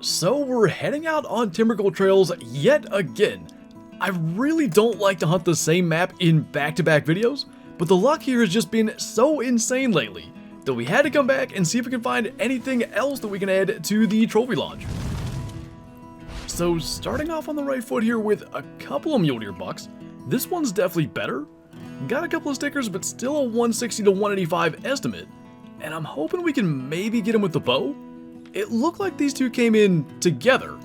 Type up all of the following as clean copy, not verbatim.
So we're heading out on Timbergold Trails yet again. I really don't like to hunt the same map in back-to-back videos, but the luck here has just been so insane lately that we had to come back and see if we can find anything else that we can add to the trophy lodge. So starting off on the right foot here with a couple of mule deer bucks. This one's definitely better. Got a couple of stickers, but still a 160 to 185 estimate. And I'm hoping we can maybe get him with the bow. It looked like these two came in together,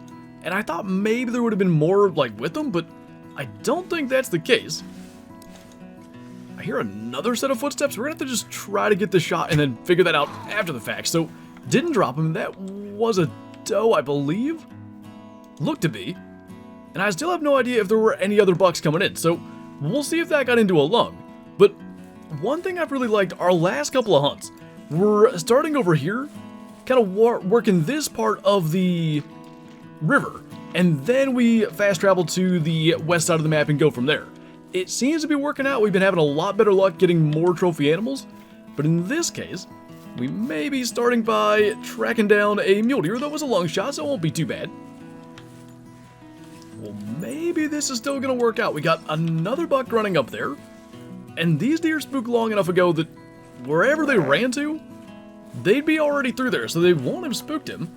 and I thought maybe there would have been more like with them, but I don't think that's the case. I hear another set of footsteps. We're gonna have to just try to get the shot and then figure that out after the fact. So didn't drop him. That was a doe, I believe. Looked to be. And I still have no idea if there were any other bucks coming in, so we'll see if that got into a lung. But one thing I've really liked our last couple of hunts, we're starting over here, kind of working this part of the river, and then we fast travel to the west side of the map and go from there. It seems to be working out. We've been having a lot better luck getting more trophy animals, but in this case, we may be starting by tracking down a mule deer. That was a long shot, so it won't be too bad. Well, maybe this is still going to work out. We got another buck running up there, and these deer spooked long enough ago that wherever they ran to, they'd be already through there, so they won't have spooked him.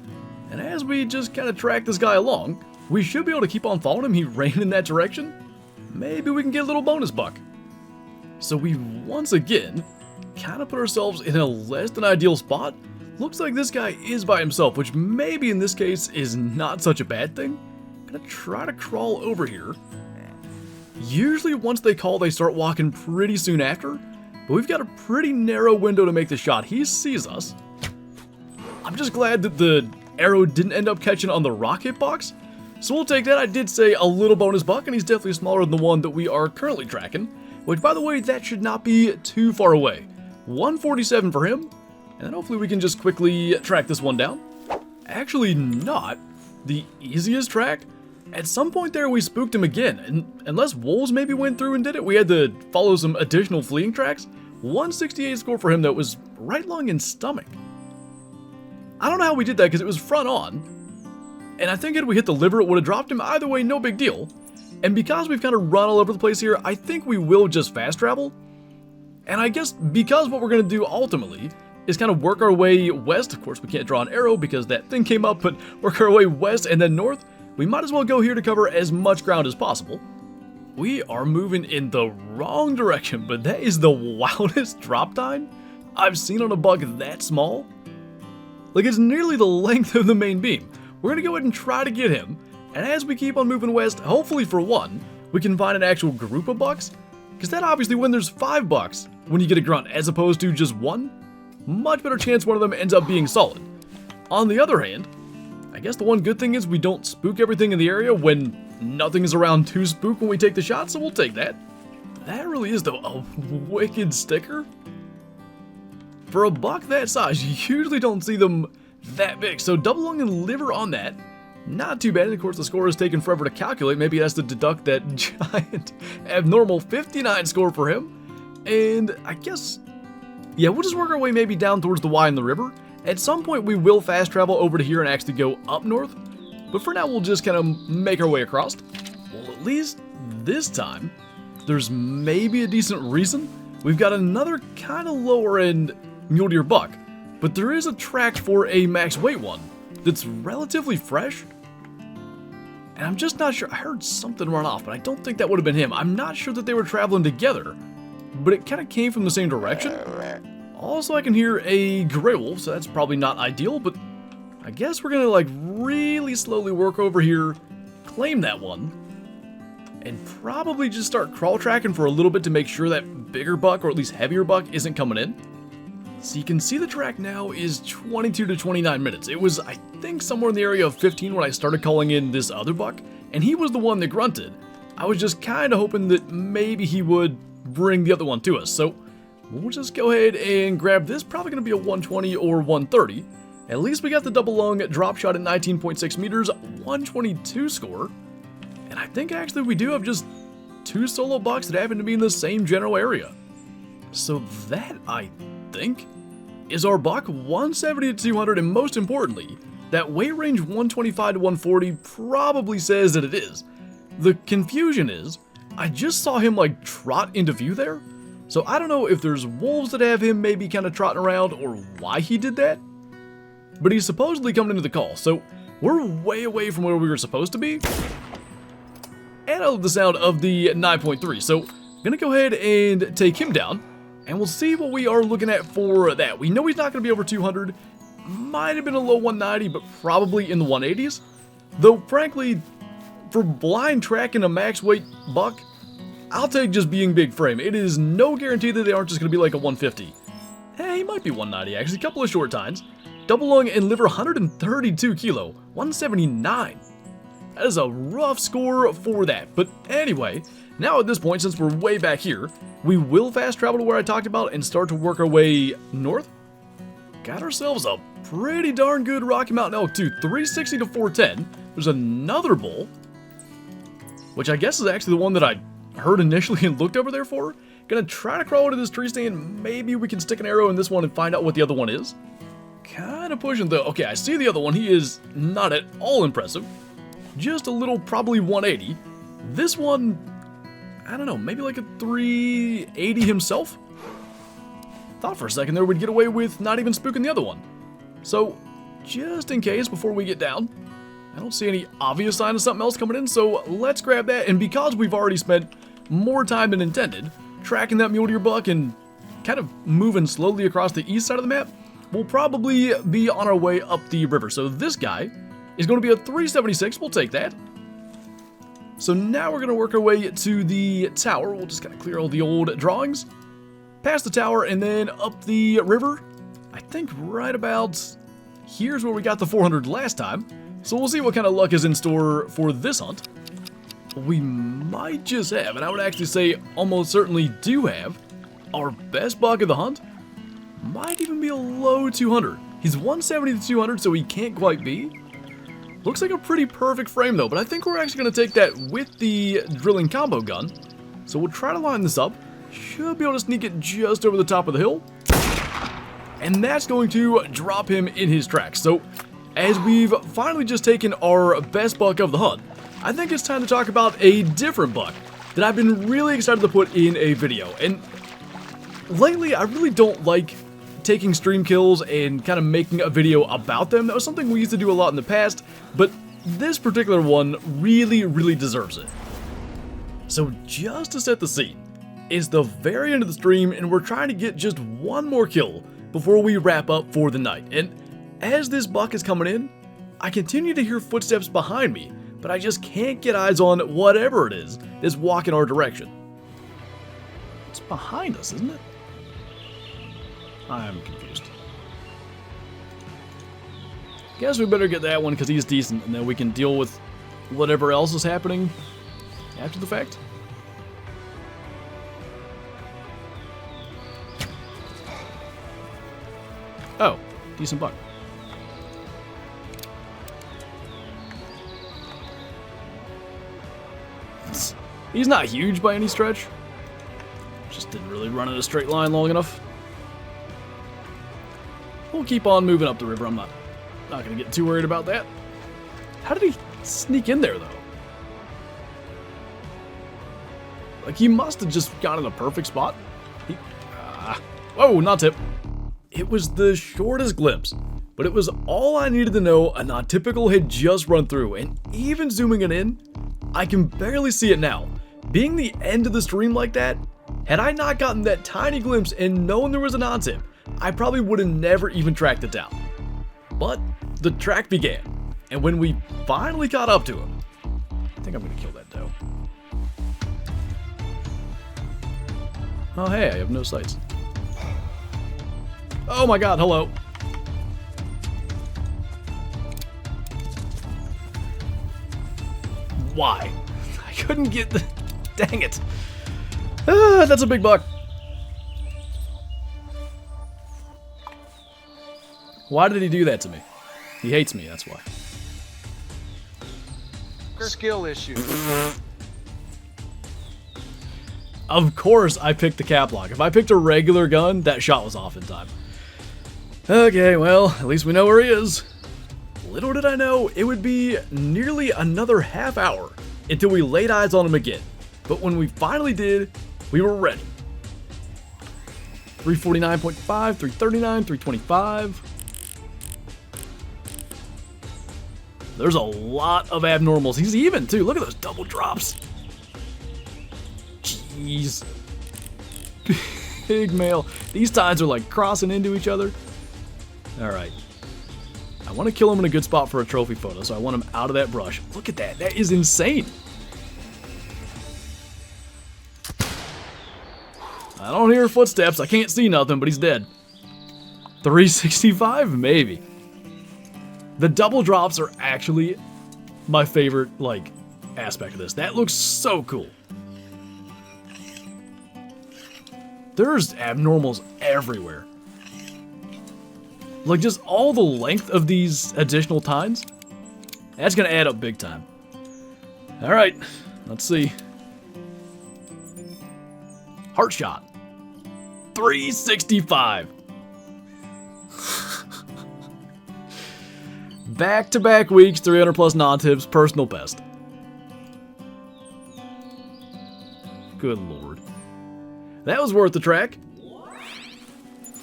And as we just kind of track this guy along, we should be able to keep on following him. He ran in that direction. Maybe we can get a little bonus buck. So we once again kind of put ourselves in a less than ideal spot. Looks like this guy is by himself, which maybe in this case is not such a bad thing. Gonna try to crawl over here. Usually once they call, they start walking pretty soon after. But we've got a pretty narrow window to make the shot. He sees us. I'm just glad that the arrow didn't end up catching on the rock hitbox. So we'll take that. I did say a little bonus buck, and he's definitely smaller than the one that we are currently tracking. Which, by the way, that should not be too far away. 147 for him. And then hopefully we can just quickly track this one down. Actually not the easiest track. At some point there, we spooked him again, and unless wolves maybe went through and did it, we had to follow some additional fleeing tracks. 168 score for him that was right lung and stomach. I don't know how we did that because it was front on, and I think if we hit the liver, it would have dropped him. Either way, no big deal. And because we've kind of run all over the place here, I think we will just fast travel. And I guess because what we're going to do ultimately is kind of work our way west. Of course, we can't draw an arrow because that thing came up, but work our way west and then north. We might as well go here to cover as much ground as possible. We are moving in the wrong direction, but that is the wildest drop time I've seen on a buck that small. Like, it's nearly the length of the main beam. We're gonna go ahead and try to get him, and as we keep on moving west, hopefully for one, we can find an actual group of bucks, because that obviously when there's 5 bucks, when you get a grunt as opposed to just one, much better chance one of them ends up being solid. On the other hand, I guess the one good thing is we don't spook everything in the area when nothing is around to spook when we take the shot, so we'll take that. That really is, though, a wicked sticker. For a buck that size, you usually don't see them that big, so double lung and liver on that. Not too bad, and of course the score is taking forever to calculate. Maybe it has to deduct that giant abnormal 59 score for him. And I guess, yeah, we'll just work our way maybe down towards the Y in the river. At some point, we will fast travel over to here and actually go up north, but for now, we'll just kind of make our way across. Well, at least this time, there's maybe a decent reason. We've got another kind of lower end mule deer buck, but there is a track for a max weight one that's relatively fresh, and I'm just not sure. I heard something run off, but I don't think that would have been him. I'm not sure that they were traveling together, but it kind of came from the same direction. Also, I can hear a gray wolf, so that's probably not ideal, but I guess we're gonna like really slowly work over here, claim that one, and probably just start crawl tracking for a little bit to make sure that bigger buck, or at least heavier buck, isn't coming in. So you can see the track now is 22 to 29 minutes. It was, I think, somewhere in the area of 15 when I started calling in this other buck, and he was the one that grunted. I was just kind of hoping that maybe he would bring the other one to us, so we'll just go ahead and grab this. Probably going to be a 120 or 130. At least we got the double lung drop shot at 19.6 meters, 122 score. And I think actually we do have just 2 solo bucks that happen to be in the same general area. So that, I think, is our buck, 170 to 200, and most importantly, that weight range 125 to 140 probably says that it is. The confusion is, I just saw him like trot into view there, so I don't know if there's wolves that have him maybe kind of trotting around or why he did that, but he's supposedly coming into the call, so we're way away from where we were supposed to be, and I love the sound of the 9.3, so I'm gonna go ahead and take him down, and we'll see what we are looking at for that. We know he's not gonna be over 200, might have been a low 190, but probably in the 180s, though frankly, for blind tracking a max weight buck, I'll take just being big frame. It is no guarantee that they aren't just going to be like a 150. He might be 190 actually, a couple of short tines. Double lung and liver 132 kilo, 179. That is a rough score for that. But anyway, now at this point, since we're way back here, we will fast travel to where I talked about and start to work our way north. Got ourselves a pretty darn good Rocky Mountain elk too, 360 to 410. There's another bull, which I guess is actually the one that I heard initially and looked over there for. Gonna try to crawl into this tree stand. Maybe we can stick an arrow in this one and find out what the other one is. Kind of pushing though. Okay, I see the other one. He is not at all impressive. Just a little, probably 180. This one, I don't know, maybe like a 380 himself? Thought for a second there we'd get away with not even spooking the other one. So, just in case before we get down, I don't see any obvious sign of something else coming in, so let's grab that. And because we've already spent more time than intended tracking that mule deer buck and kind of moving slowly across the east side of the map, we'll probably be on our way up the river. So this guy is going to be a 376. We'll take that. So now we're going to work our way to the tower. We'll just kind of clear all the old drawings, past the tower, and then up the river. I think right about here's where we got the 400 last time. So we'll see what kind of luck is in store for this hunt. We might just have, and I would actually say almost certainly do have, our best buck of the hunt. Might even be a low 200. He's 170 to 200, so he can't quite be. Looks like a pretty perfect frame though, but I think we're actually going to take that with the drilling combo gun. So we'll try to line this up. Should be able to sneak it just over the top of the hill. And that's going to drop him in his tracks. So as we've finally just taken our best buck of the hunt, I think it's time to talk about a different buck that I've been really excited to put in a video. And lately, I really don't like taking stream kills and kind of making a video about them. That was something we used to do a lot in the past, but this particular one really, really deserves it. So just to set the scene, it's the very end of the stream and we're trying to get just one more kill before we wrap up for the night. And as this buck is coming in, I continue to hear footsteps behind me, but I just can't get eyes on whatever it is that's walking our direction. It's behind us, isn't it? I'm confused. Guess we better get that one because he's decent, and then we can deal with whatever else is happening after the fact. Oh, decent buck. He's not huge by any stretch. Just didn't really run in a straight line long enough. We'll keep on moving up the river. I'm not going to get too worried about that. How did he sneak in there, though? Like, he must have just got in a perfect spot. Whoa, not tip. It was the shortest glimpse, but it was all I needed to know a non-typical had just run through, and even zooming it in, I can barely see it now. Being the end of the stream like that, had I not gotten that tiny glimpse and known there was a non-tip, I probably would have never even tracked it down. But the track began, and when we finally caught up to him, I think I'm going to kill that doe. Oh hey, I have no sights. Oh my god, hello. Why? I couldn't get the... Dang it. That's a big buck. Why did he do that to me? He hates me, that's why. Skill issue. Of course I picked the cap lock. If I picked a regular gun, that shot was off in time. Okay, well, at least we know where he is. little did I know it would be nearly another half hour until we laid eyes on him again. But when we finally did, we were ready. 349.5, 339, 325. There's a lot of abnormals. He's even too. Look at those double drops. Jeez. Big male. These tines are like crossing into each other. Alright. I want to kill him in a good spot for a trophy photo, so I want him out of that brush. Look at that. That is insane. I don't hear footsteps. I can't see nothing, but he's dead. 365, maybe. The double drops are actually my favorite, like, aspect of this. That looks so cool. There's abnormals everywhere. Like, just all the length of these additional tines. That's gonna add up big time. Alright, let's see. Heart shot. 365. Back-to-back weeks, 300 plus non-tips, personal best. Good lord. That was worth the track.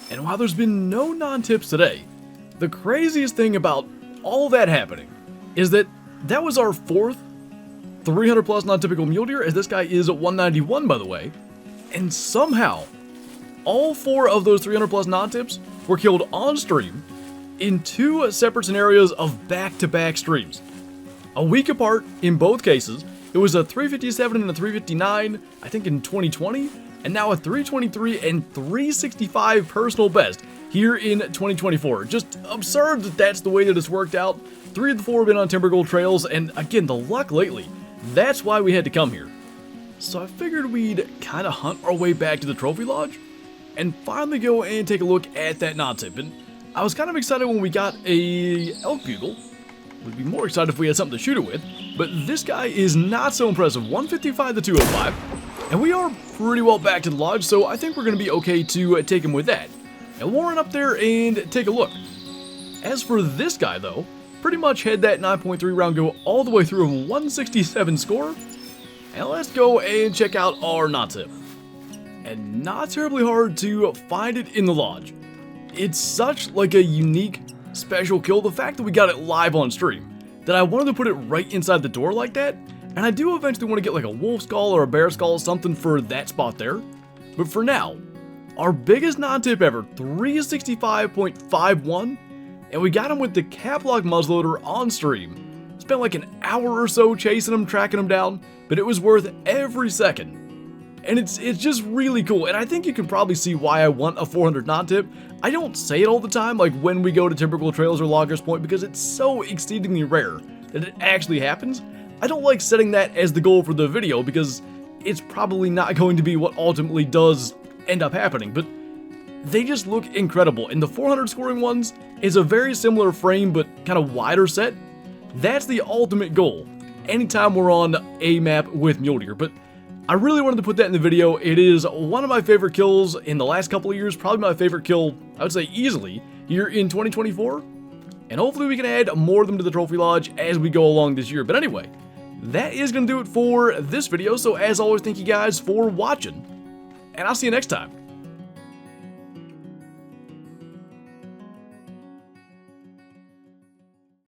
And while there's been no non-tips today, the craziest thing about all that happening is that that was our fourth 300 plus non-typical mule deer, as this guy is at 191 by the way. And somehow, all 4 of those 300 plus non-tips were killed on stream in 2 separate scenarios of back-to-back streams. A week apart in both cases. It was a 357 and a 359, I think in 2020, and now a 323 and 365 personal best here in 2024. Just absurd that that's the way that it's worked out. 3 of the 4 have been on Timbergold Trails, and again, the luck lately, that's why we had to come here. So I figured we'd kind of hunt our way back to the Trophy Lodge, and finally go and take a look at that non-tip. And I was kind of excited when we got a elk bugle. Would be more excited if we had something to shoot it with, but this guy is not so impressive. 155 to 205, and we are pretty well back to the lodge, so I think we're going to be okay to take him with that. And we'll run up there and take a look. As for this guy though, pretty much had that 9.3 round go all the way through a 167 score. And let's go and check out our non-tip. And not terribly hard to find it in the lodge. It's such like a unique, special kill, the fact that we got it live on stream, that I wanted to put it right inside the door like that. And I do eventually want to get like a wolf skull or a bear skull or something for that spot there. But for now, our biggest non-tip ever, 365.51, and we got him with the cap lock muzzleloader on stream. Spent like an hour or so chasing him, tracking him down, but it was worth every second. And it's just really cool, and I think you can probably see why I want a 400 non-tip. I don't say it all the time, like when we go to Timbergold Trails or Loggers Point, because it's so exceedingly rare that it actually happens. I don't like setting that as the goal for the video, because it's probably not going to be what ultimately does end up happening, but they just look incredible. And the 400 scoring ones is a very similar frame, but kind of wider set. That's the ultimate goal anytime we're on a map with mule deer, but I really wanted to put that in the video. It is one of my favorite kills in the last couple of years, probably my favorite kill, I would say easily, here in 2024. And hopefully we can add more of them to the Trophy Lodge as we go along this year. But anyway, that is going to do it for this video. So as always, thank you guys for watching, and I'll see you next time.